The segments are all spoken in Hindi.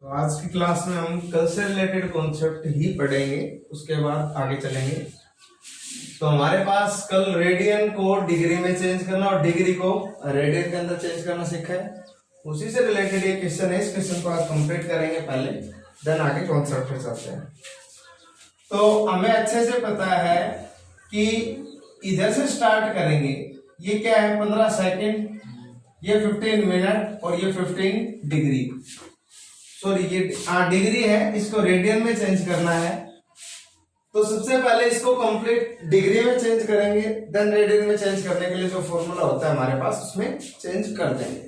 तो आज की क्लास में हम कल से रिलेटेड कॉन्सेप्ट ही पढ़ेंगे, उसके बाद आगे चलेंगे। तो हमारे पास कल रेडियन को डिग्री में चेंज करना और डिग्री को रेडियन के अंदर चेंज करना सीखा है। उसी से रिलेटेड ये क्वेश्चन है, इस क्वेश्चन को आज कंप्लीट करेंगे पहले, देन आगे कॉन्सेप्ट पे चलते हैं। तो हमें अच्छे से पता है कि इधर से स्टार्ट करेंगे, ये क्या है 15 सेकेंड, ये 15 मिनट और ये 15 डिग्री, सॉरी ये डिग्री है, इसको रेडियन में चेंज करना है। तो सबसे पहले इसको कंप्लीट डिग्री में चेंज करेंगे, देन रेडियन में चेंज करने के लिए जो फॉर्मूला होता है हमारे पास उसमें चेंज कर देंगे।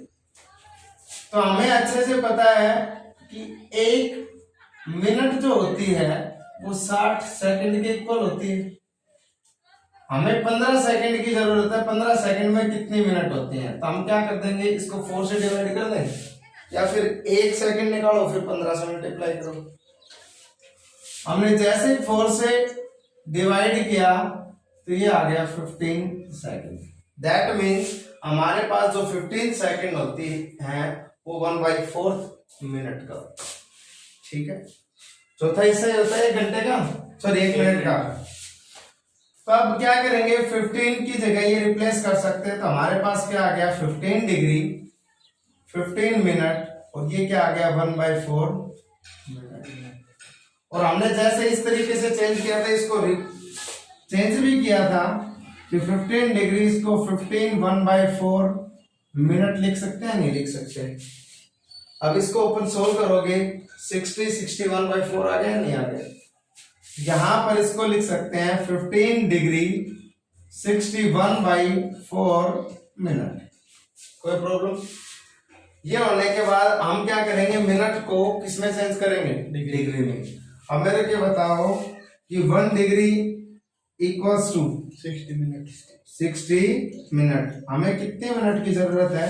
तो हमें अच्छे से पता है कि एक मिनट जो होती है वो 60 सेकंड के इक्वल होती है। हमें 15 सेकंड की जरूरत है, 15 सेकंड में कितनी मिनट होती हैं? तो हम क्या कर देंगे, इसको 4 से डिवाइड कर देंगे, या फिर 1 सेकंड निकालो फिर 15 से मल्टीप्लाई करो। हमने जैसे 4 से डिवाइड किया तो ये आ गया 15 सेकंड। दैट मीन्स हमारे पास जो 15 सेकंड होती है वो 1/4 मिनट का, ठीक है। चौथा हिस्सा होता है 1 घंटे का, सॉरी 1 मिनट का। तो अब क्या करेंगे, 15 की जगह ये रिप्लेस कर सकते हैं। तो हमारे पास क्या आ गया 15 डिग्री 15 मिनट, और ये क्या आ गया 1/4 मिनट। और हमने जैसे इस तरीके से चेंज किया था, इसको चेंज भी किया था कि 15 डिग्री इसको 15 1/4 मिनट लिख सकते हैं, नहीं लिख सकते। अब इसको ओपन सोल्व करोगे 60 61/4 आ गया, नहीं आ गया। यहां पर इसको लिख सकते हैं 15 डिग्री 61/4 मिनट, कोई प्रॉब्लम। ये होने के बाद हम क्या करेंगे, मिनट को किसमें चेंज करेंगे, डिग्री में। अब मेरे को बताओ कि 1 डिग्री इक्वल्स टू 60 मिनट। हमें कितने मिनट की जरूरत है,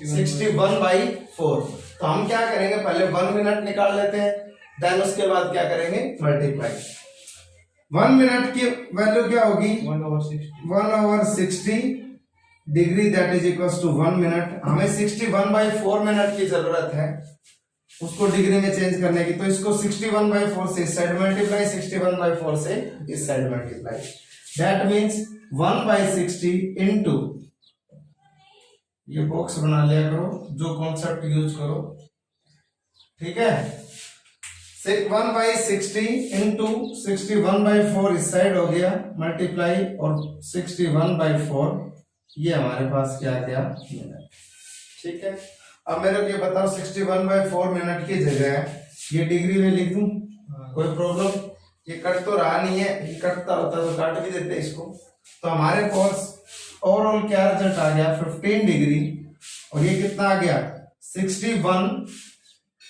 61/4। तो हम क्या करेंगे, पहले 1 मिनट निकाल लेते हैं, देन उसके बाद क्या करेंगे, मल्टीप्लाई। 1 मिनट की वैल्यू क्या होगी, 1/60 degree, that is equals to 1 minute. हमें 61/4 मिनट की जरूरत है उसको डिग्री में चेंज करने की। तो इसको 61/4 से इस साइड मल्टीप्लाई, 61/4 से इस side multiply. That means 1/60 into, ये बॉक्स बना लिया करो, जो कॉन्सेप्ट यूज करो, ठीक है। 1/60 इंटू 61/4 इस साइड हो गया मल्टीप्लाई, और 61/4 ये हमारे पास क्या गया, मिनट, ठीक है। अब मेरे को ये बताओ 61/4 मिनट की जगह ये डिग्री में लिख दूं, कोई प्रॉब्लम? ये कट तो रहा नहीं है, ये कटता होता तो काट भी देते इसको। तो हमारे पास ओवरऑल क्या रिजल्ट आ गया, 15 डिग्री, और ये कितना आ गया 61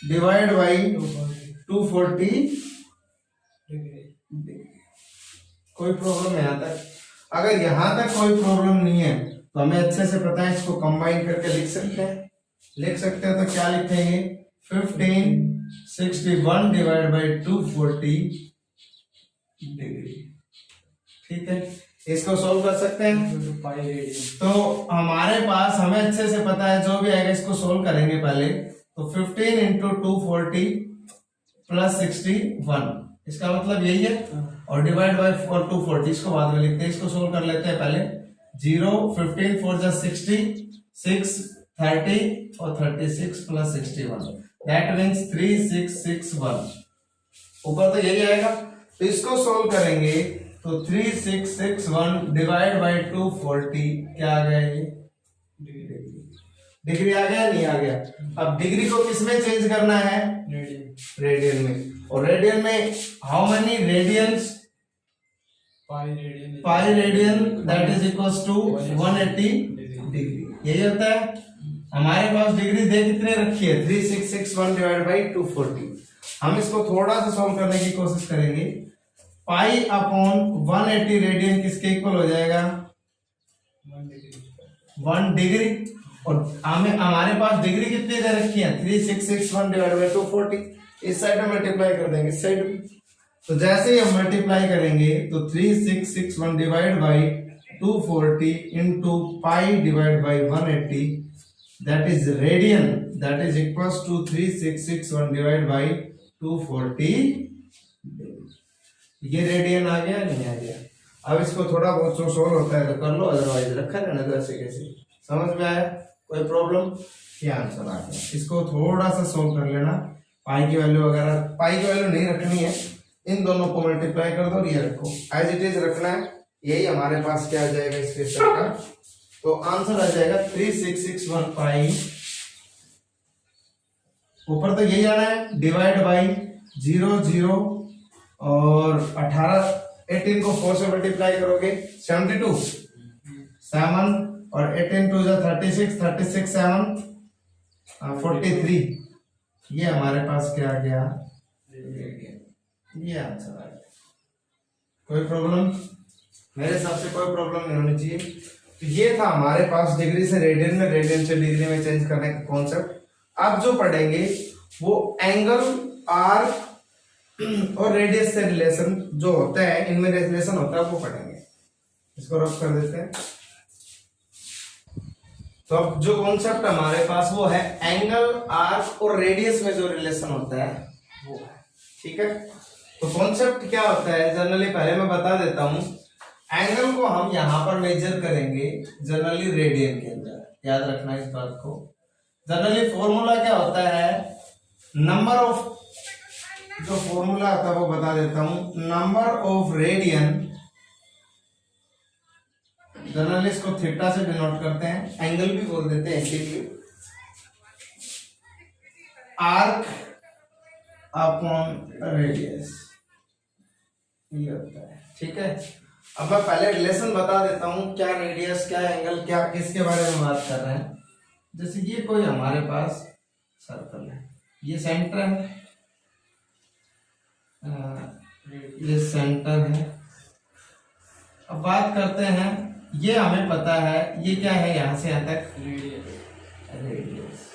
डिवाइड बाई 240 डिग्री। कोई प्रॉब्लम है यहाँ तक? अगर यहां तक कोई प्रॉब्लम नहीं है तो हमें अच्छे से पता है, इसको कंबाइन करके लिख सकते हैं। तो क्या लिखेंगे, 15 61 डिवाइड बाई 240 डिग्री, ठीक है। इसको सोल्व कर सकते हैं। तो हमारे पास, हमें अच्छे से पता है जो भी आएगा इसको सोल्व करेंगे पहले। तो 15 इंटू 240 प्लस 61, इसका मतलब यही है, और डिवाइड बाय 240, इसको बाद में लिखते हैं। इसको सोल्व कर लेते हैं पहले। 0 15 4 जा 60, 6 30 और 36 प्लस 61, दैट मीन्स 3661। ऊपर तो यही आएगा। तो इसको सोल्व करेंगे तो 3661 डिवाइड बाय 240 क्या आ गया, ये डिग्री आ गया, नहीं आ गया। अब डिग्री को किसमें चेंज करना है, रेडियन में। और रेडियन में how many radians, pi radian, that is equals to 180 degree. यही होता है। हमारे पास डिग्री दे कितने रखी है, 3661 डिवाइड बाई 240। हम इसको थोड़ा सा सॉल्व करने की कोशिश करेंगे। पाई अपॉन 180 रेडियन किसके इक्वल हो जाएगा, 1 डिग्री। और हमारे पास डिग्री कितनी दे रखी है, 3661 डिवाइड बाई 240। इस साइड में मल्टीप्लाई कर देंगे, इस साइड में। तो जैसे ही हम मल्टीप्लाई करेंगे तो 3661 divide by 240 into pi divide by 180 that is radian, that is equals to 3661 divide by 240। ये रेडियन आ गया नहीं आ गया। अब इसको थोड़ा बहुत जो सोल्व होता है तो कर लो, अदरवाइज रखा रहने दो ऐसे कैसे। समझ में आया? कोई प्रॉब्लम? ये आंसर आ गया। इसको थोड़ा सा सोल्व कर लेना। पाई की वैल्यू वगैरह, पाई की वैल्यू नहीं रखनी है, इन दोनों को मल्टीप्लाई कर दो और ये रखो, एज इट इज रखना है। यही हमारे पास क्या आ जाएगा इस क्वेश्चन का, तो आंसर आ जाएगा 3661 पाई, ऊपर तो यही आना है, डिवाइड बाई 0 0 और 18 को 4 से मल्टीप्लाई करोगे 72 7 और 18 2 36 36 7 43। ये हमारे पास क्या आ गया, ये आंसर आ गया। कोई प्रॉब्लम? मेरे हिसाब से कोई प्रॉब्लम नहीं होनी चाहिए। तो ये था हमारे पास डिग्री से रेडियन में, रेडियन से डिग्री में चेंज करने का कॉन्सेप्ट। अब जो पढ़ेंगे वो एंगल, आर्क और रेडियस से रिलेशन जो होता है, इनमें रिलेशन होता है, वो पढ़ेंगे। इसको रफ कर देते हैं। तो अब जो कॉन्सेप्ट हमारे पास वो है एंगल, आर्क और रेडियस में जो रिलेशन होता है वो है। ठीक है, तो कॉन्सेप्ट क्या होता है जनरली पहले मैं बता देता हूं। एंगल को हम यहां पर मेजर करेंगे जनरली रेडियन के अंदर, याद रखना इस बात को। जनरली फॉर्मूला क्या होता है, नंबर ऑफ, जो फॉर्मूला होता है वो बता देता हूं, नंबर ऑफ रेडियन, जनरली इसको थीटा से डिनोट करते हैं, एंगल भी बोल देते हैं इसीलिए, आर्क अपॉन रेडियस, ये होता है। ठीक है, अब मैं पहले रिलेशन बता देता हूं, क्या रेडियस, क्या एंगल, क्या किसके बारे में बात कर रहे हैं। जैसे ये कोई हमारे पास सर्कल है, ये सेंटर है, ये सेंटर है। अब बात करते हैं, ये हमें पता है ये क्या है, यहां से यहां तक रेडियस।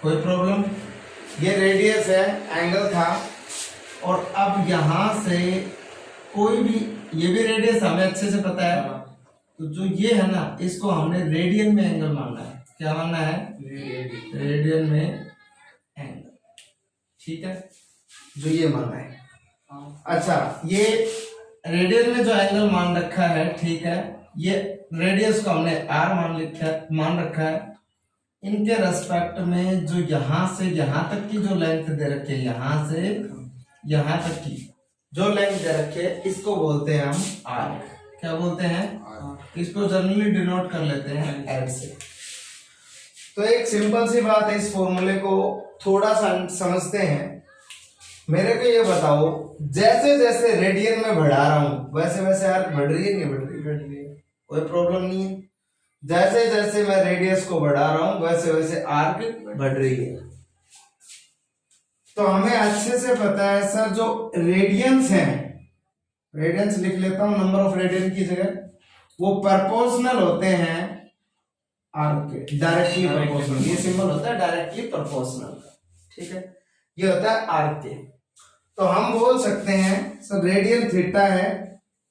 कोई प्रॉब्लम? ये रेडियस है, एंगल था, और अब यहां से कोई भी, ये भी रेडियस हमें अच्छे से पता है, तो जो ये है ना, इसको हमने रेडियन में एंगल मानना है। क्या मानना है? रेडियन में एंगल। ठीक है, जो ये मानना है। अच्छा, ये रेडियन में जो एंगल मान रखा है, ठीक है, ये रेडियस को हमने आर मान रखा है। इनके रेस्पेक्ट में जो यहां से यहां तक की जो लेंथ दे रखी है, यहां से यहां तक की जो लेंथ दे रखी है, इसको बोलते हैं हम आर्क। क्या बोलते हैं? इसको जनरली डिनोट कर लेते हैं एल से। तो एक सिंपल सी बात है, इस फॉर्मूले को थोड़ा सा समझते हैं। मेरे को ये बताओ, जैसे जैसे रेडियन में बढ़ा रहा हूं वैसे वैसे आर्क बढ़ रही है, नहीं बढ़ रही? बढ़ रही है, कोई प्रॉब्लम नहीं है। जैसे जैसे मैं रेडियस को बढ़ा रहा हूं वैसे वैसे आर्क बढ़ रही है। तो हमें अच्छे से पता है सर, जो रेडियंस हैं, रेडियंस लिख लेता हूं नंबर ऑफ रेडियन की जगह, वो प्रोपोर्शनल होते हैं आर्क के, डायरेक्टली प्रोपोर्शनल। ये सिंबल होता है डायरेक्टली प्रोपोर्शनल। ठीक है, ये होता है आर्क के। तो हम बोल सकते हैं सर, रेडियन थीटा है,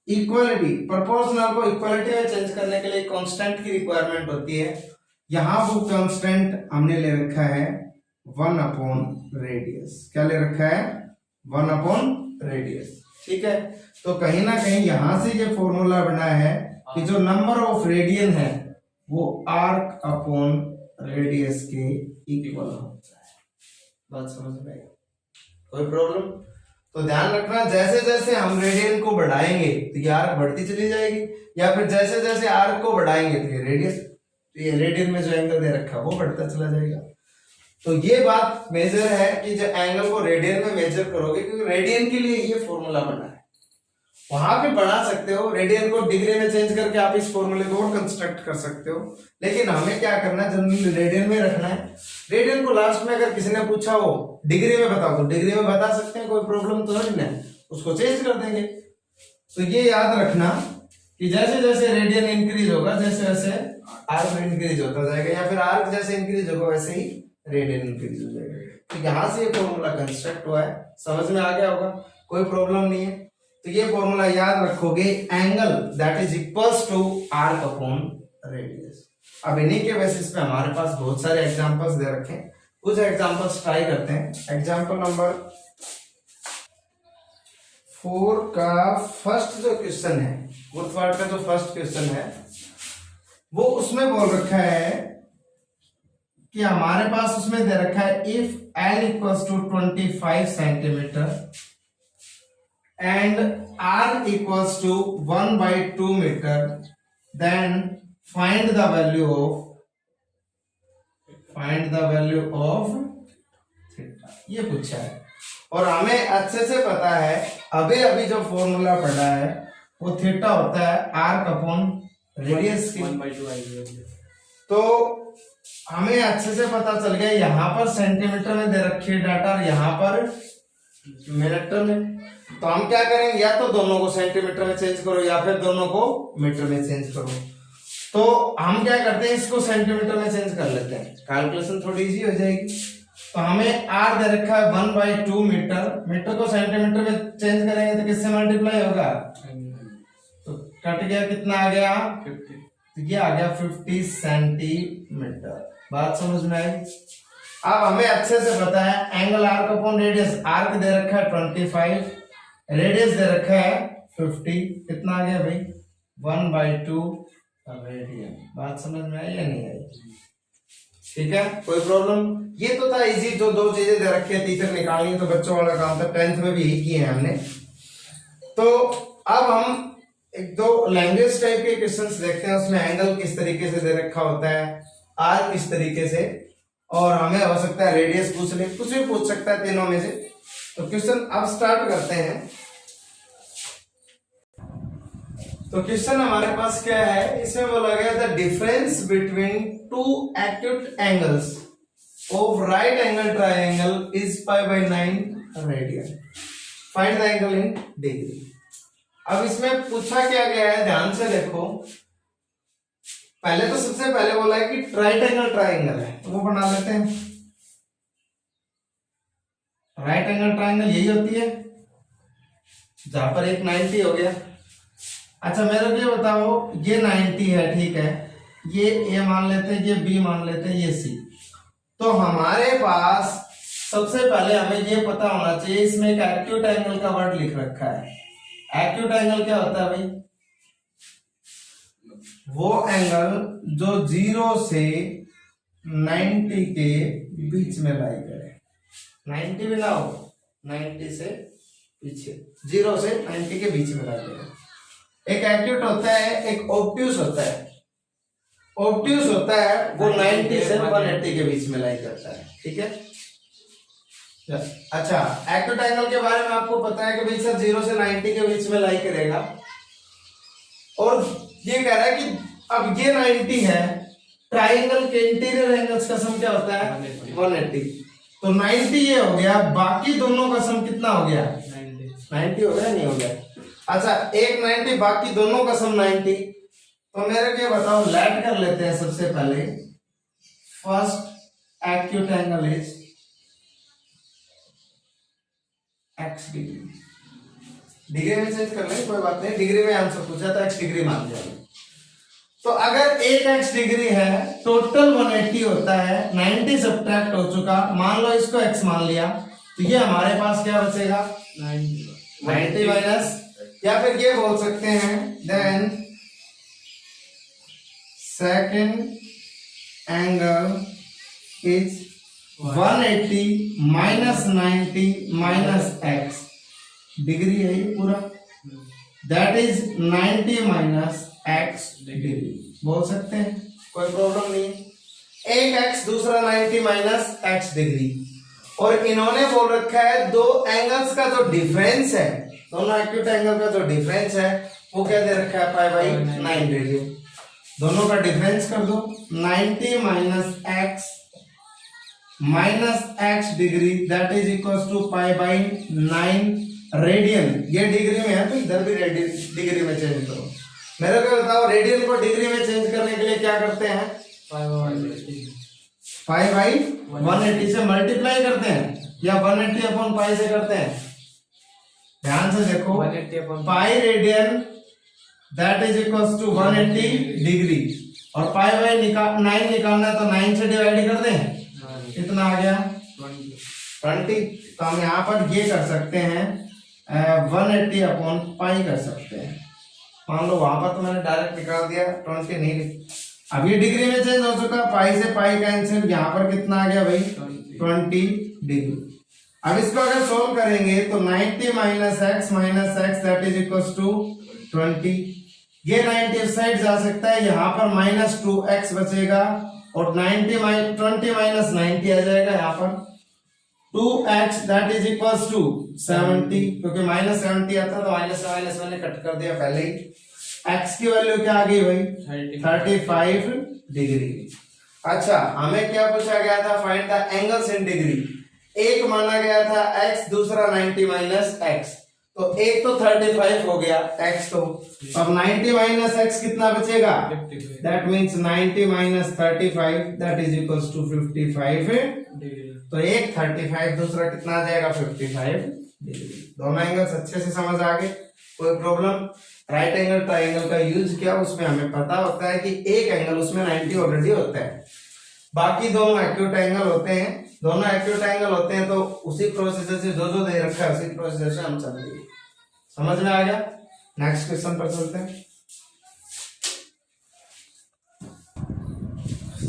इक्वलिटी, प्रोपोर्शनल को इक्वलिटी में चेंज करने के लिए कांस्टेंट की रिक्वायरमेंट होती है। यहां वो कांस्टेंट हमने ले रखा है 1 अपॉन रेडियस। क्या ले रखा है? 1 अपॉन रेडियस। ठीक है, तो कहीं ना कहीं यहां से ये फॉर्मूला बना है कि जो नंबर ऑफ रेडियन है वो आर्क अपॉन रेडियस के इक्वल होता है। बात समझ में आई? कोई प्रॉब्लम? तो ध्यान रखना, जैसे जैसे हम रेडियन को बढ़ाएंगे तो ये आर्क बढ़ती चली जाएगी, या फिर जैसे जैसे आर्क को बढ़ाएंगे तो ये रेडियस, तो ये रेडियन में जो एंगल दे रखा है वो बढ़ता चला जाएगा। तो ये बात मेजर है कि जो एंगल को रेडियन में मेजर करोगे, क्योंकि रेडियन के लिए ये फॉर्मूला बना है। वहां पे बढ़ा सकते हो, रेडियन को डिग्री में चेंज करके आप इस फॉर्मूले को और कंस्ट्रक्ट कर सकते हो, लेकिन हमें क्या करना है, जनरली रेडियन में रखना है। रेडियन को लास्ट में अगर किसी ने पूछा हो डिग्री में बताओ, तो डिग्री में बता सकते हैं, कोई प्रॉब्लम तो नहीं है, उसको चेंज कर देंगे। तो ये याद रखना कि जैसे जैसे रेडियन इंक्रीज होगा वैसे वैसे आर्क इंक्रीज होता जाएगा, या फिर आर्क जैसे इंक्रीज होगा वैसे ही रेडियन इंक्रीज हो जाएगा। तो यहां से ये फॉर्मूला कंस्ट्रक्ट हुआ है, समझ में आ गया होगा, कोई प्रॉब्लम नहीं है। तो ये फॉर्मूला याद रखोगे, angle that is equals to arc upon radius. अब इन्हीं के बेसिस पे हमारे पास बहुत सारे एग्जांपल्स दे रखे हैं, कुछ एग्जांपल्स ट्राई करते हैं। एग्जांपल नंबर 4 का फर्स्ट जो क्वेश्चन है, फोर्थ पार्ट का जो फर्स्ट क्वेश्चन है, वो उसमें बोल रखा है कि हमारे पास उसमें दे रखा है if L equals to 25 centimetre and R equals to 1/2 metre, then find the value of theta. ये पूछा है और हमें अच्छे से पता है, अभी अभी जो फॉर्मूला पढ़ा है वो थीटा होता है R अपॉन रेडियस की 1/2। तो हमें अच्छे से पता चल गया, यहाँ पर सेंटीमीटर में दे रखी है डाटा और यहाँ पर मिनट में। तो हम क्या करेंगे, या तो दोनों को सेंटीमीटर में चेंज करो या फिर दोनों को मीटर में चेंज करो। तो हम क्या करते हैं, इसको सेंटीमीटर में चेंज कर लेते हैं, कैलकुलेशन थोड़ी इजी हो जाएगी। तो हमें R दे रखा है 1/2 मीटर, मीटर को सेंटीमीटर में चेंज करेंगे तो किससे मल्टीप्लाई होगा, तो कट गया, कितना आ गया 50। तो ये आ गया 50 सेंटीमीटर। बात समझ में आई। अब हमें अच्छे से पता है angle arc upon radius, arc दे रखा है 25, रेडियस दे रखा है 50, कितना आ गया भाई 1/2 रेडियन। बात समझ में आई या नहीं आई? ठीक है, कोई प्रॉब्लम? ये तो था इजी, जो दो चीजें दे रखी है टीचर निकालनी, तो बच्चों वाला काम था, 10th में भी यही किए हैं हमने। तो अब हम एक दो लैंग्वेज टाइप के क्वेश्चंस देखते हैं, उसमें एंगल किस तरीके से दे रखा होता है, आर किस तरीके से, और हमें हो सकता है रेडियस पूछ ले, कुछ भी पूछ सकता है तीनों में से। तो क्वेश्चन अब स्टार्ट करते हैं। तो क्वेश्चन हमारे पास क्या है, इसमें बोला गया the difference between two acute angles of right angle triangle is π/9 radian, find the angle in degree. अब इसमें पूछा क्या गया है, ध्यान से देखो। पहले तो सबसे पहले बोला है कि राइट एंगल ट्रायंगल है, तो वो बना लेते हैं। राइट एंगल ट्रायंगल यही होती है जहां पर एक 90 हो गया। अच्छा मेरे को ये बताओ, ये 90 है, ठीक है, ये ए मान लेते हैं, ये बी मान लेते हैं, ये सी। तो हमारे पास सबसे पहले हमें ये पता होना चाहिए, इसमें एक एक्यूट एंगल का वर्ड लिख रखा है। एक्यूट एंगल क्या होता है भाई, वो एंगल जो 0 से 90 के बीच में लाई करे। 90 में लाओ, 90 से पीछे, 0 से 90 के बीच में लाई करे। एक एक्यूट होता है, एक ऑब्ट्यूस होता है। ऑब्ट्यूस होता है वो 90 से 180 के बीच में लाई करता है, ठीक है। अच्छा, एक्यूट एंगल के बारे में आपको पता है कि भाई सर 0 से 90 के बीच में लाई करेगा, और ये कह रहा है कि अब ये 90 है, ट्राइंगल के इंटीरियर एंगल्स का सम क्या होता है 180। तो 90 ये हो गया, बाकी दोनों का सम कितना हो गया 90 हो गया, नहीं हो गया। अच्छा, एक 90 बाकी दोनों का सम 90। तो मेरे को बताओ, लेट कर लेते हैं सबसे पहले। First acute angle is x degree. Degree में चेंज कर लें, कोई बात नहीं, डिग्री में आंसर पूछा था, x डिग्री मान लिया। तो अगर एक x डिग्री है, टोटल 180 होता है, 90 सब्ट्रैक्ट हो चुका, मान लो इसको x मान लिया, तो ये हमारे पास क्या बचेगा 90 माइनस, या फिर ये बोल सकते हैं then second angle is 180 minus 90 minus x degree है ये पूरा, that is 90 minus x degree बोल सकते हैं, कोई प्रॉब्लम नहीं। एक x दूसरा 90 माइनस x डिग्री, और इन्होंने बोल रखा है दो एंगल्स का जो डिफरेंस है, दोनों एक्यूट एंगल का जो डिफरेंस है वो क्या दे रखा है π/9 रेडियन। दोनों का डिफरेंस कर दो, 90 minus x degree that is equals to π/9 radian. ये डिग्री में है तो इधर भी डिग्री में चेंज करो। मेरे को बताओ, रेडियन को डिग्री में चेंज करने के लिए क्या करते हैं, π/180 से मल्टीप्लाई करते हैं, या 180 अपॉन पाई से करते हैं। ध्यान से देखो, 180 upon pi radian that is equals to 180 degree, और पाई बाई 9 निकालना है तो 9 से डिवाइड कर दें, कितना आ गया 20। तो हम यहाँ पर ये कर सकते हैं 180 अपॉन पाई कर सकते हैं। मान लो वहां पर तो मैंने डायरेक्ट निकाल दिया 20 नहीं लिखा। अब ये डिग्री में चेंज हो चुका, पाई से पाई कैंसिल, यहाँ पर कितना आ गया भाई 20 डिग्री। अब इसको अगर सोल्व करेंगे तो 90 minus x that is equal to 20। ये 90 इस साइड जा सकता है, यहाँ पर माइनस 2x बचेगा और 20 माइनस 90 आ जाएगा, यहाँ पर 2x that is equal to 70, क्योंकि माइनस 70 आता तो माइनस मैंने कट कर दिया पहले ही। x की वैल्यू क्या आ गई भाई 35 डिग्री। अच्छा, हमें क्या पूछा गया था, find the angles in degree. एक माना गया था x, दूसरा 90 माइनस x, तो एक तो 35 हो गया x, तो अब 90 माइनस x कितना बचेगा, that means 90 minus 35 that is equals to 55 degree. तो एक 35, दूसरा कितना आ जाएगा 55 डिग्री। दोनों एंगल्स अच्छे से समझ आ गए, कोई प्रॉब्लम। राइट एंगल ट्राइंगल का यूज किया, उसमें हमें पता होता है कि एक एंगल उसमें 90 ऑलरेडी होता है, बाकी दोनों एक्यूट एंगल होते हैं। दोनों एक्यूट एंगल होते हैं तो उसी प्रोसीजर से जो दे रखा है उसी प्रोसीजर से हम चलेंगे। समझ में आ गया? नेक्स्ट क्वेश्चन पर चलते हैं।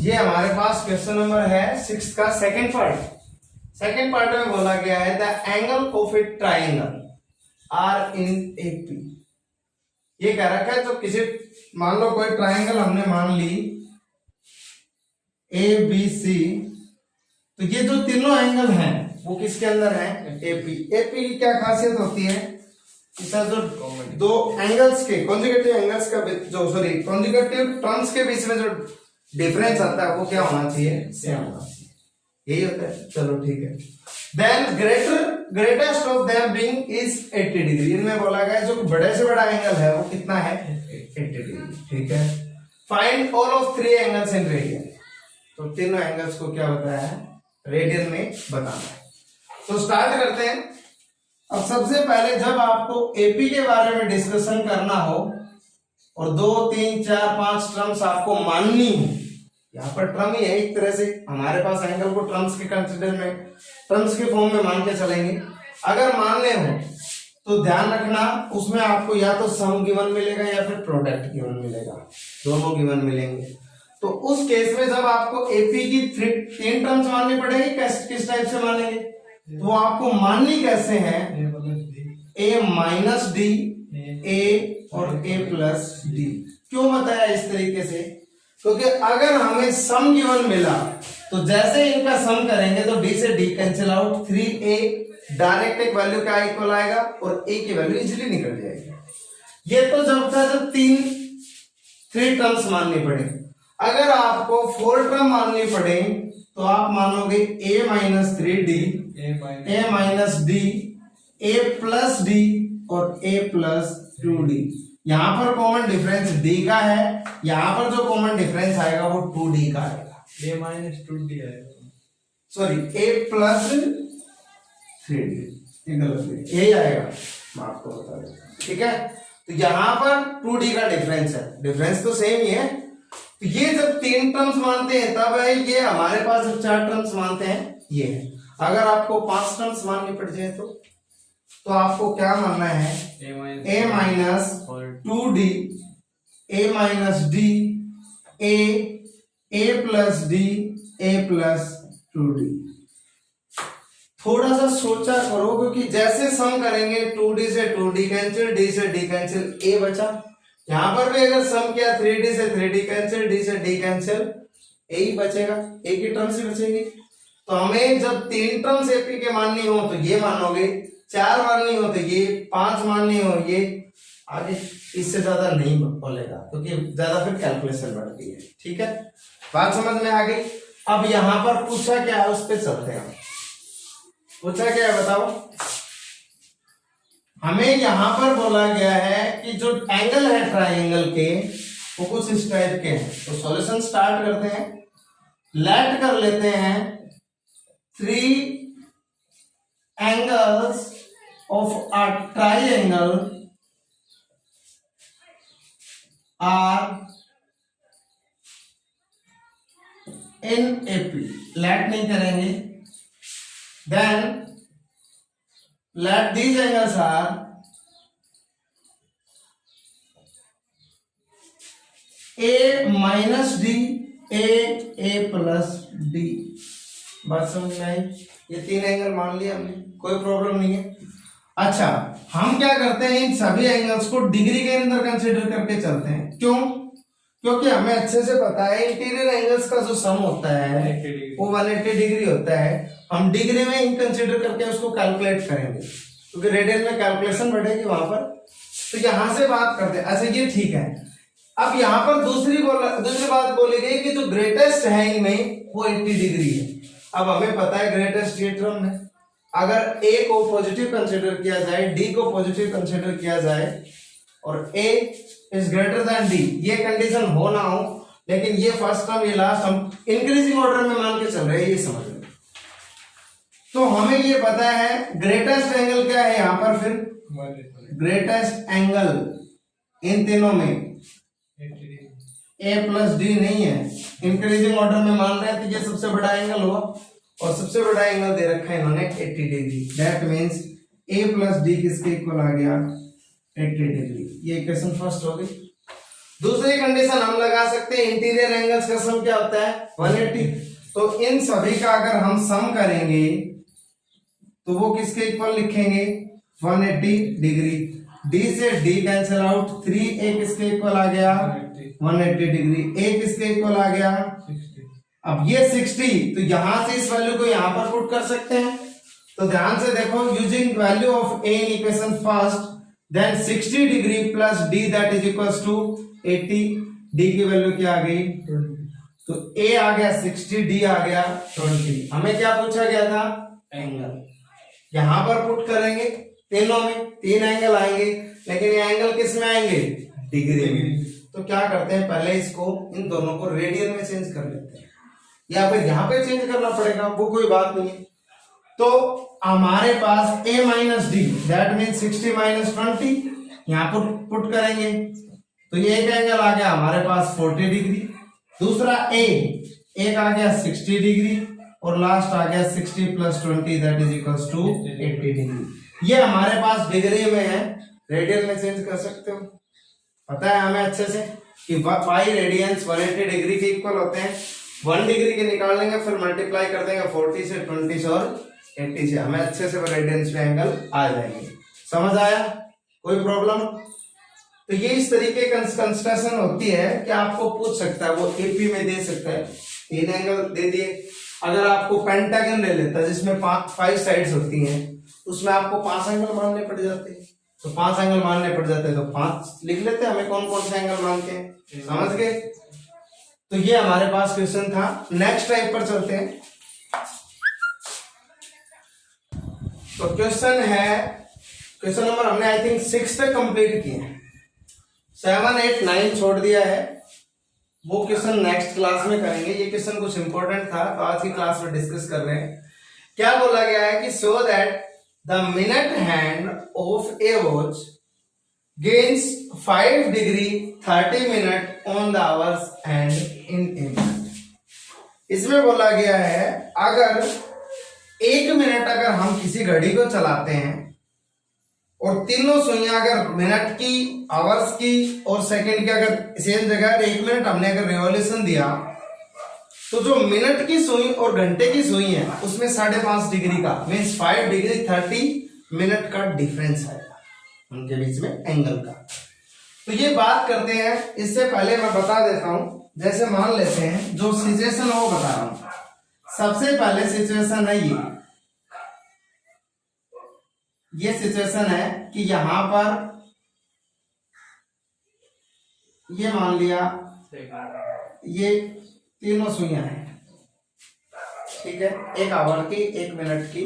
ये हमारे पास क्वेश्चन नंबर है 6 का सेकंड पार्ट। सेकंड पार्ट में बोला गया है the angle of a triangle are in AP. ये कह रखा है तो किसी, मान लो कोई ट्राइंगल हमने मान ली ए बी सी, तो ये जो तीनों एंगल हैं वो किसके अंदर है, एपी। एपी की क्या खासियत होती है, इसका जो दो एंगल्स के कॉन्जुगेटिव एंगल्स का जो कॉन्जुगेटिव टर्म्स के बीच में जो डिफरेंस आता है वो क्या होना चाहिए, सेम होना चाहिए, यही होता है। चलो ठीक है। Then greatest of them being is 80 degree. इनमें बोला गया जो बड़े से बड़ा एंगल है वो कितना है, 80 डिग्री। ठीक है। Find all of 3 angles in radian. तो तीनों एंगल्स को क्या बताया है, रेडियन में बताना है। तो स्टार्ट करते हैं। अब सबसे पहले जब आपको एपी के बारे में डिस्कशन करना हो और 2 3 4 5 टर्म्स आपको माननी हो, यहाँ पर ट्रम ही है एक तरह से, हमारे पास एंगल को ट्रम्स के कंसिडर में, ट्रम्स के फॉर्म में मान के चलेंगे। अगर मानने हो तो ध्यान रखना उसमें आपको या तो सम गिवन मिलेगा या फिर प्रोडक्ट गिवन मिलेगा, दोनों गिवन मिलेंगे। तो उस केस में जब आपको एपी की 3 टर्म्स माननी पड़ेगी, किस टाइप से मानेंगे, तो आपको माननी कैसे है, ए माइनस डी, ए और ए प्लस डी। क्यों बताया इस तरीके से, क्योंकि अगर हमें सम गिवन मिला तो जैसे इनका सम करेंगे तो डी से D cancel out, 3a direct एक वैल्यू क्या इक्वल आएगा और a की वैल्यू इजीली निकल जाएगी। ये तो जब था जब 3 टर्म्स माननी पड़े। अगर आपको 4 टर्म माननी पड़े तो आप मानोगे a minus 3d, a minus d, a plus d और a प्लस 2d। यहां पर कॉमन डिफरेंस d का है, यहां पर जो कॉमन डिफरेंस आएगा वो 2d का आएगा, a माइनस 2d आएगा, सॉरी a प्लस 3d, ये गलत है, a आएगा, मैं आपको बता देता। ठीक है। तो यहां पर 2d का डिफरेंस है, डिफरेंस तो सेम ही है। तो ये जब 3 टर्म्स मानते हैं तब है, ये हमारे पास जब 4 टर्म्स मानते हैं ये है। अगर आपको 5 टर्म्स माननी पड़ जाए तो आपको क्या मानना है, a minus 2d, a minus d, a plus d, a plus 2d। थोड़ा सा सोचा करो, क्योंकि जैसे सम करेंगे 2d से 2d कैंसिल, d से d कैंसिल, a बचा। यहां पर भी अगर सम किया 3d से 3d कैंसिल, d से d कैंसिल, a ही बचेगा, a की टर्म्स ही बचेगी। तो हमें जब 3 टर्म्स एपी के माननी हो तो ये मानोगे, 4 माननी हो तो ये, 5 माननी हो ये, आगे इससे ज्यादा नहीं बोलेगा क्योंकि ज्यादा फिर कैलकुलेशन बढ़ती है। ठीक है, बात समझ में आ गई। अब यहां पर पूछा क्या है उस पर चलते हैं। पूछा क्या है बताओ। हमें यहां पर बोला गया है कि जो एंगल है ट्राइंगल के वो कुछ इस टाइप के हैं। तो सॉल्यूशन स्टार्ट करते हैं। लेट कर लेते हैं 3 angles of a triangle are in AP, let नहीं करेंगे, then let these angles are a minus d, a plus d. बात समझ में आई? ये तीन एंगल मान लिया हमने, कोई प्रॉब्लम नहीं है। अच्छा, हम क्या करते हैं, इन सभी एंगल्स को डिग्री के अंदर कंसीडर करके चलते हैं। क्यों? क्योंकि हमें अच्छे से पता है इंटीरियर एंगल्स का जो सम होता है वो 180 डिग्री होता है। हम डिग्री में ही कंसीडर करके उसको कैलकुलेट करेंगे, क्योंकि रेडियन में कैलकुलेशन बढ़ेगी वहां पर। तो यहां से बात करते हैं। अच्छा, ये ठीक है। अब यहाँ पर दूसरी बात बोली गई कि जो ग्रेटेस्ट है इनमें वो 80 डिग्री है। अब हमें पता है ग्रेटेस्ट ये टर्म है, अगर a को पॉजिटिव कंसीडर किया जाए, d को पॉजिटिव कंसीडर किया जाए और a is greater than d, ये कंडीशन हो ना हो, लेकिन ये फर्स्ट टर्म ये लास्ट टर्म इंक्रीजिंग ऑर्डर में मान के चल रहे हैं, ये समझ लो। तो हमें ये पता है ग्रेटेस्ट एंगल क्या है यहां पर, फिर ग्रेटेस्ट एंगल इन तीनों में a प्लस डी नहीं है, इंक्रीजिंग ऑर्डर में मान रहे हैं, तो ये सबसे बड़ा एंगल हुआ और सबसे बड़ा एंगल दे रखा है इन्होंने 80 degree. That means a plus D किसके इक्वल आ गया, 80 डिग्री। ये इक्वेशन फर्स्ट हो गई। दूसरी कंडीशन हम लगा सकते हैं, इंटीरियर एंगल्स का सम क्या होता है 180। तो इन सभी का अगर हम सम करेंगे तो वो किसके इक्वल लिखेंगे, 180 डिग्री। d से d कैंसिल आउट, 3a किसके इक्वल आ गया 180 डिग्री, a किसके इक्वल आ गया 60। अब ये 60, तो यहां से इस वैल्यू को यहां पर पुट कर सकते हैं। तो ध्यान से देखो, using value of a in equation first, then 60 degree plus d that is equals to 80, d की वैल्यू क्या आ गई 20। तो a आ गया 60, d आ गया 20। हमें क्या पूछा गया था, एंगल। यहां पर पुट करेंगे, तीनों में तीन एंगल आएंगे, लेकिन ये एंगल किस में आएंगे, डिग्री में। तो क्या करते हैं, पहले इसको इन दोनों को रेडियन में चेंज कर लेते हैं, या फिर यहां पे चेंज करना पड़ेगा, वो कोई बात नहीं है। तो हमारे पास a minus D that mean 60 minus 20 यहां पर पुट करेंगे, तो ये एक एंगल आ गया हमारे पास 40 डिग्री, दूसरा एक आ गया 60 डिग्री, और लास्ट आ गया 60 plus 20 that is equals to 80 degree. ये हमारे पास डिग्री में है, रेडियन में चेंज कर सकते हो। पता है हमें अच्छे से कि पाई रेडियंस 180 डिग्री के इक्वल होते हैं। 1 डिग्री के निकाल लेंगे, फिर मल्टीप्लाई कर देंगे 40 से, 20 से और 80 से, हमें अच्छे से रेडियंस में एंगल आ जाएंगे। समझ आया? कोई प्रॉब्लम? तो ये इस तरीके की कंस्ट्रक्शन होती है कि आपको पूछ सकता है, वो एपी में दे सकता है, तीन एंगल दे दिए। अगर आपको पेंटागन ले लेता है जिसमें 5 साइड्स होती हैं, उसमें आपको 5 एंगल मानने पड़ जाते हैं, तो 5 एंगल मानने पड़ जाते हैं, तो 5 लिख लेते हैं, हमें कौन कौन से एंगल मानते हैं। समझ गए? तो ये हमारे पास क्वेश्चन था। नेक्स्ट टाइप पर चलते हैं। तो क्वेश्चन है, क्वेश्चन नंबर हमने आई थिंक 6 तक कंप्लीट किए हैं, 7, 8, 9 छोड़ दिया है, वो क्वेश्चन नेक्स्ट क्लास में करेंगे। ये क्वेश्चन कुछ इंपॉर्टेंट था, तो आज की क्लास में डिस्कस कर रहे हैं। क्या बोला गया है कि so that the minute hand of A watch gains 5 degree 30 minute on the hours hand in a minute. इसमें बोला गया है अगर 1 मिनट अगर हम किसी घड़ी को चलाते हैं और तीनों सुइयां अगर मिनट की, आवर्स की और सेकंड की अगर सेम जगह 1 मिनट हमने अगर रिवॉल्यूशन दिया, तो जो मिनट की सुई और घंटे की सुई है उसमें 5.5 डिग्री का मीन्स 5 डिग्री 30 मिनट का डिफरेंस है उनके बीच में एंगल का। तो ये बात करते हैं, इससे पहले मैं बता देता हूं, जैसे मान लेते हैं जो सिचुएशन है वो बता रहा हूं। सबसे पहले सिचुएशन है ये सिचुएशन है कि यहां पर ये मान लिया ये तीनों सुइयां हैं, ठीक है, 1 आवर की 1 मिनट की।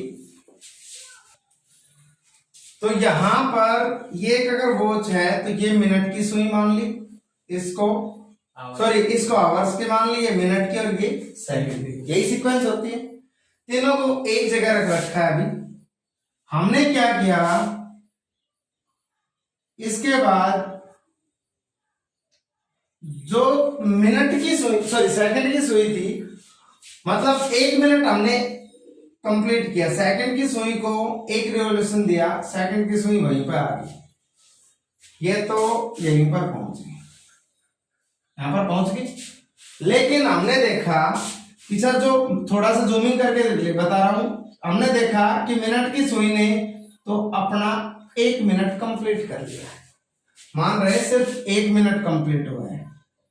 तो यहां पर ये अगर वॉच है तो ये मिनट की सुई मान ली, इसको सॉरी इसको आवर्स की मान ली, ये मिनट की और ये सेकंड की, यही सीक्वेंस होती है। तीनों को एक जगह रख रखा है। अभी हमने क्या किया, इसके बाद जो मिनट की सुई सॉरी सेकंड की सुई थी मतलब 1 मिनट हमने कंप्लीट किया, सेकंड की सुई को 1 रिवॉल्यूशन दिया, सेकंड की सुई वहीं पर आ गई, ये तो यहीं पर पहुंच गई, यहां पर पहुंच गई। लेकिन हमने देखा कि सर, जो थोड़ा सा जूमिंग करके बता रहा हूं, हमने देखा कि मिनट की सुई ने तो अपना 1 मिनट कंप्लीट कर लिया है, मान रहे सिर्फ 1 मिनट कंप्लीट हुआ है।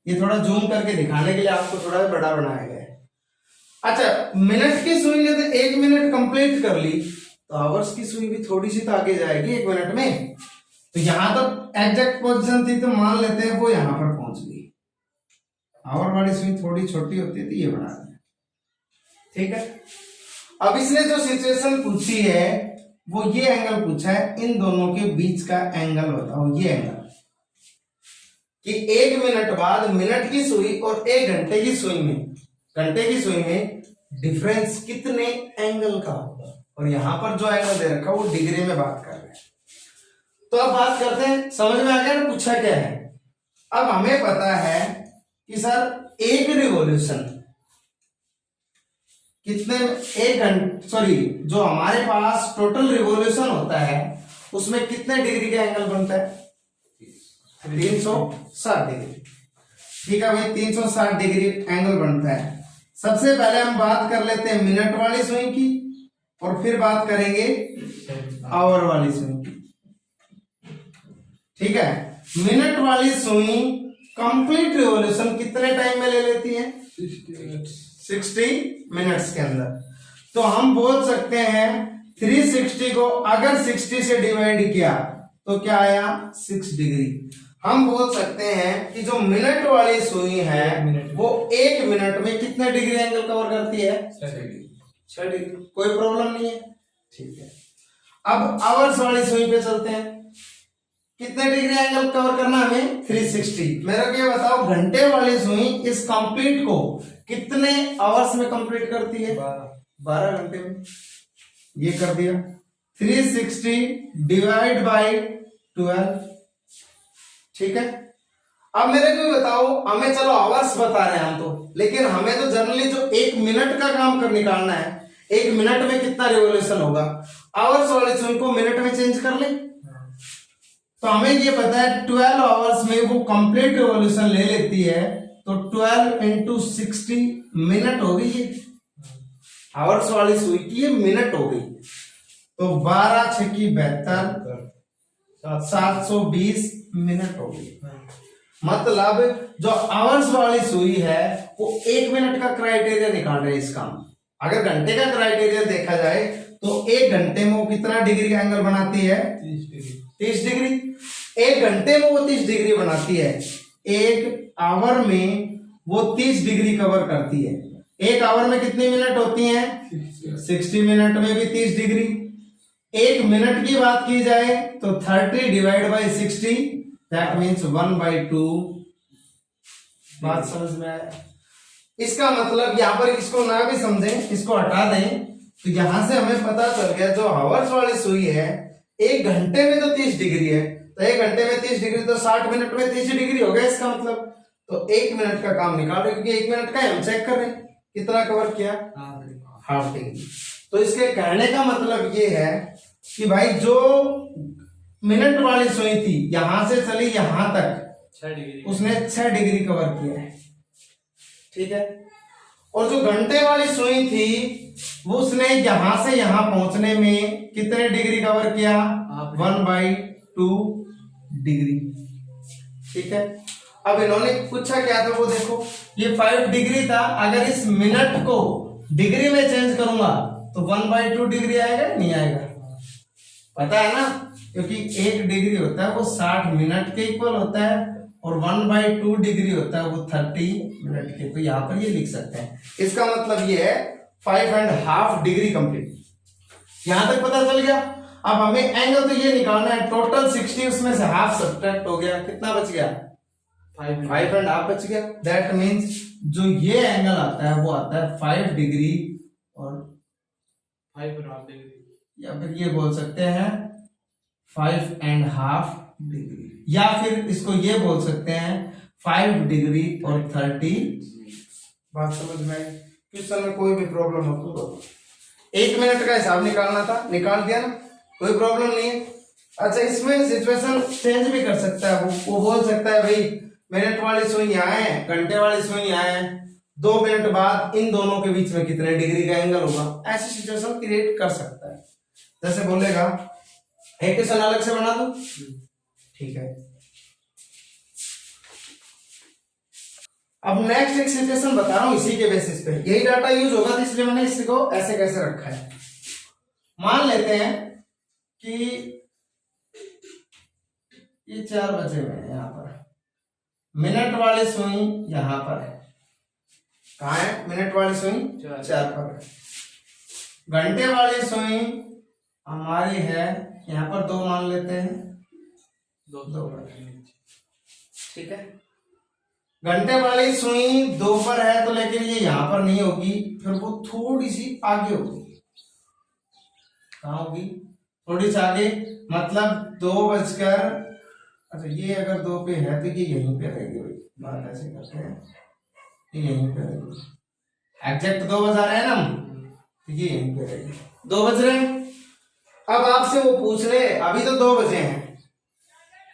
ये थोड़ा जूम करके दिखाने के लिए आपको थोड़ा बड़ा बनाया गया है। अच्छा, मिनट की सुई ने तो 1 मिनट कंप्लीट कर ली, तो आवर्स की सुई भी थोड़ी सी तो आगे जाएगी 1 मिनट में। तो यहां तक एग्जैक्ट पोजीशन थी, तो मान लेते हैं वो यहां पर पहुंच गई। आवर वाली सुई थोड़ी छोटी होती है तो ये बना दें, ठीक है। अब इसने जो सिचुएशन पूछी है वो ये एंगल पूछा है, इन दोनों के बीच का एंगल बताओ। ये एंगल कि 1 मिनट बाद मिनट की सुई और 1 घंटे की सुई में, घंटे की सुई में डिफरेंस कितने एंगल का होगा। और यहां पर जो एंगल दे रखा वो डिग्री में बात कर रहे हैं। तो अब बात करते हैं, समझ में आ गया ना पूछा क्या है। अब हमें पता है कि सर एक रिवॉल्यूशन कितने, 1 घंटे, सॉरी, जो हमारे पास टोटल रिवॉल्यूशन होता है उसमें कितने डिग्री का एंगल बनता है, 360 डिग्री। ठीक है भाई, 360 डिग्री एंगल बनता है। सबसे पहले हम बात कर लेते हैं मिनट वाली सुई की, और फिर बात करेंगे आवर वाली सुई की। ठीक है, मिनट वाली सुई कंप्लीट रिवॉल्यूशन कितने टाइम में ले लेती है, 60 मिनट्स के अंदर। तो हम बोल सकते हैं 360 को अगर 60 से डिवाइड किया तो क्या आया, 6 डिग्री। हम बोल सकते हैं कि जो मिनट वाली सुई है वो 1 मिनट में कितने डिग्री एंगल कवर करती है, 6 डिग्री। कोई प्रॉब्लम नहीं है, ठीक है। अब आवर्स वाली सुई पे चलते हैं, कितने डिग्री एंगल कवर करना हमें, 360। मेरे को ये बताओ, घंटे वाली सुई इस कंप्लीट को कितने आवर्स में कंप्लीट करती है, 12 घंटे में। ये कर दिया, 360 डिवाइड बाय 12, ठीक है। अब मेरे को बताओ, हमें चलो आवर्स बता रहे हैं हम तो, लेकिन हमें तो जनरली जो 1 मिनट का काम कर निकालना है, 1 मिनट में कितना रिवॉल्यूशन होगा। आवर्स वाली सुई को मिनट में चेंज कर ले, तो हमें ये पता है 12 आवर्स में वो कंप्लीट रिवॉल्यूशन ले लेती है। तो 12 इंटू 60 मिनट हो गई, ये आवर्स वाली सुई की ये मिनट हो गई। तो 12 छक्की 72, 720 मिनट हो गई। मतलब जो आवर्स वाली सुई है वो 1 मिनट का क्राइटेरिया निकाल रहे हैं इस काम। अगर घंटे का क्राइटेरिया देखा जाए तो 1 घंटे में वो कितना डिग्री का एंगल बनाती है, 30 डिग्री। 1 घंटे में वो 30 डिग्री बनाती है, 1 आवर में वो 30 डिग्री कवर करती है। 1 आवर में कितनी मिनट होती हैं, 60 मिनट में भी 30 डिग्री। 1 मिनट की बात की जाए तो 30 डिवाइड बाई 60, दैट मीन्स 1/2। बात समझ में आया। इसका मतलब यहां पर इसको ना भी समझें, इसको हटा दें, तो यहां से हमें पता चल गया जो आवर्स वाली सुई है 1 घंटे में तो 30 डिग्री है, तो 1 घंटे में 30 डिग्री तो 60 मिनट में 30 डिग्री हो गया इसका मतलब। तो 1 मिनट का काम निकाल रहे, क्योंकि 1 मिनट का हम चेक कर रहे हैं कितना कवर किया, हाफ डिग्री। तो इसके कहने का मतलब ये है कि भाई जो मिनट वाली सुई थी यहां से चली यहां तक, 6 डिग्री, उसने 6 डिग्री कवर किया है, ठीक है। और जो घंटे वाली सुई थी वो उसने यहां से यहां पहुंचने में कितने डिग्री कवर किया, 1/2 डिग्री, ठीक है। अब इन्होंने पूछा क्या था वो देखो, ये 5 डिग्री था, अगर इस मिनट को डिग्री में चेंज करूंगा तो 1/2 डिग्री आएगा, नहीं आएगा, पता है ना, क्योंकि 1 डिग्री होता है वो 60 मिनट के इक्वल होता है, और 1/2 डिग्री होता है वो 30 मिनट के। तो यहां पर ये लिख सकते हैं, इसका मतलब ये है 5.5 डिग्री कंप्लीट। यहां तक पता चल गया। अब हमें एंगल तो ये निकालना है, टोटल 60, उसमें से हाफ सब्ट्रैक्ट हो गया, कितना बच गया, 5.5 बच गया। दैट मीन्स जो ये एंगल आता है वो आता है 5 डिग्री और 5.5 डिग्री, या फिर ये बोल सकते हैं 5.5 डिग्री, या फिर इसको ये बोल सकते हैं 5 डिग्री और 30। बात समझ में आई। क्वेश्चन में कोई भी प्रॉब्लम हो तो बोलो। 1 मिनट का हिसाब निकालना था, निकाल दिया ना, कोई प्रॉब्लम नहीं है। अच्छा, इसमें सिचुएशन चेंज भी कर सकता है वो बोल सकता है भाई मिनट वाली सुई यहाँ है, घंटे वाली सुई यहाँ है, 2 मिनट बाद इन दोनों के बीच में कितने डिग्री का एंगल होगा, ऐसी सिचुएशन क्रिएट कर सकता है। जैसे बोलेगा एक क्वेश्चन अलग से बना दो, ठीक है। अब नेक्स्ट एक सिचुएशन बता रहा हूं इसी के बेसिस पे, यही डाटा यूज होगा तो इसलिए मैंने इसको ऐसे कैसे रखा है। मान लेते हैं कि ये 4 बजे हुए हैं, यहाँ पर मिनट वाली सुई यहां पर है, कहाँ है मिनट वाली सुई 4 पर है। घंटे वाली सुई हमारी है यहाँ पर 2 मान लेते हैं, 2 पर, ठीक है। घंटे वाली सुई 2 पर है तो लेकिन ये यहां पर नहीं होगी, फिर वो थोड़ी सी आगे होगी, कहाँ होगी थोड़ी सी आगे, मतलब 2 बजकर, अच्छा ये अगर 2 पे है तो ये यहीं पे रहेगी भाई, बात ऐसे करते हैं, ये यहीं पे रहेगी, एग्जैक्ट 2 बजा रहे हैं ना हम, तो ये यहीं पे रहेगी, 2 बज रहे हैं। अब आपसे वो पूछ रहे अभी तो 2 बजे हैं,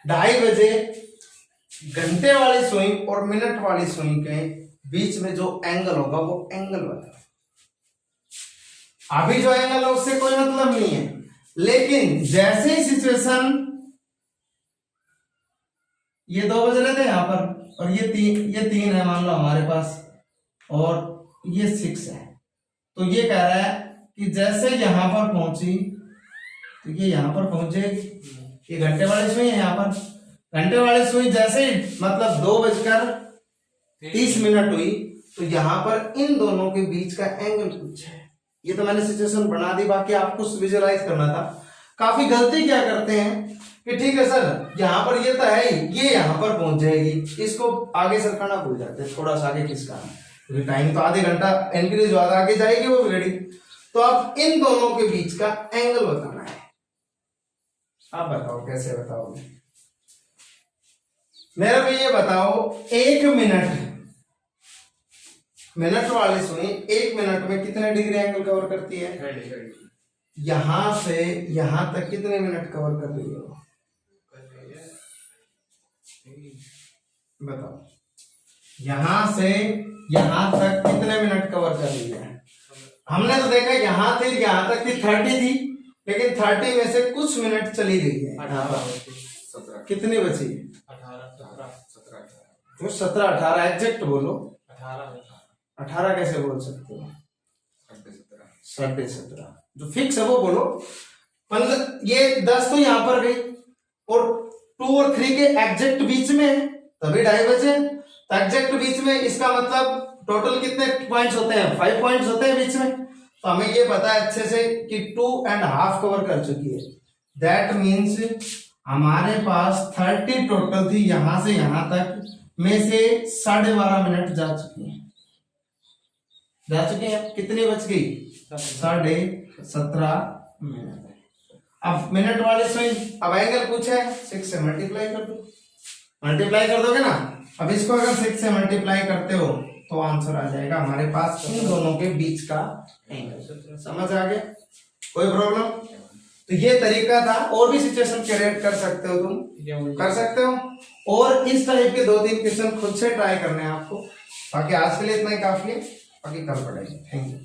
2:30 बजे घंटे वाली सुई और मिनट वाली सुई के बीच में जो एंगल होगा वो एंगल बता। अभी जो एंगल है उससे कोई मतलब नहीं है, लेकिन जैसे ही सिचुएशन, ये 2 बज रहे थे यहां पर और ये 3 है मान लो हमारे पास, और ये 6 है, तो ये कह रहा है कि जैसे यहां पर पहुंची तो ये यहां पर पहुंचेगी, ये घंटे वाली सुई है यहाँ पर, घंटे वाली सुई जैसे ही मतलब 2:30 हुई तो यहाँ पर इन दोनों के बीच का एंगल कुछ है। ये तो मैंने सिचुएशन बना दी, बाकी आपको विजुअलाइज करना था। काफी गलती क्या करते हैं कि ठीक है सर यहाँ पर ये तो है ही, ये यहाँ पर पहुंच जाएगी, इसको आगे सरकाना भूल जाते हैं, थोड़ा सा आगे खिसकाना, क्योंकि टाइम तो आधे घंटा इंक्रीज हुआ, आगे जाएगी वो घड़ी। तो अब इन दोनों के बीच का एंगल बताना है, आप बताओ कैसे बताओगे। मेरा भी ये बताओ 1 मिनट वाली सुई 1 मिनट में कितने डिग्री एंगल कवर करती है, यहां से यहां तक कितने मिनट कवर कर रही है बताओ, यहां से यहां तक कितने मिनट कवर कर रही है। हमने तो देखा यहां थी, यहां तक थी 30 थी, लेकिन 30 में से कुछ मिनट चली गई है, 18 कितनी बची, 17-18 एग्जैक्ट बोलो, 18 कैसे बोल सकते हो, 17.5 जो फिक्स है वो बोलो। 15, ये 10 तो यहाँ पर गई और 2 और 3 के एग्जैक्ट बीच में है, तभी 2:30 बजे, तो एग्जैक्ट बीच में, इसका मतलब टोटल कितने पॉइंट्स होते हैं, 5 पॉइंट्स होते हैं बीच में। तो हमें ये पता है अच्छे से कि 2.5 कवर कर चुकी है, दैट मीन्स हमारे पास 30 टोटल थी यहां से यहां तक, में से 12.5 मिनट जा चुकी है, कितनी बच गई, 17.5 मिनट। अब मिनट वाले सुई, अब एंगल पूछा है, 6 से मल्टीप्लाई कर दो, मल्टीप्लाई कर दोगे ना। अब इसको अगर 6 से मल्टीप्लाई करते हो तो आंसर आ जाएगा हमारे पास इन दोनों के बीच का एंगल। समझ आ गया, कोई प्रॉब्लम। तो ये तरीका था, और भी सिचुएशन क्रिएट कर सकते हो, तुम कर सकते हो, और इस टाइप के 2-3 क्वेश्चन खुद से ट्राई करने हैं आपको। बाकी आज के लिए इतना ही काफी है, बाकी कल पढ़ेंगे। Thank you.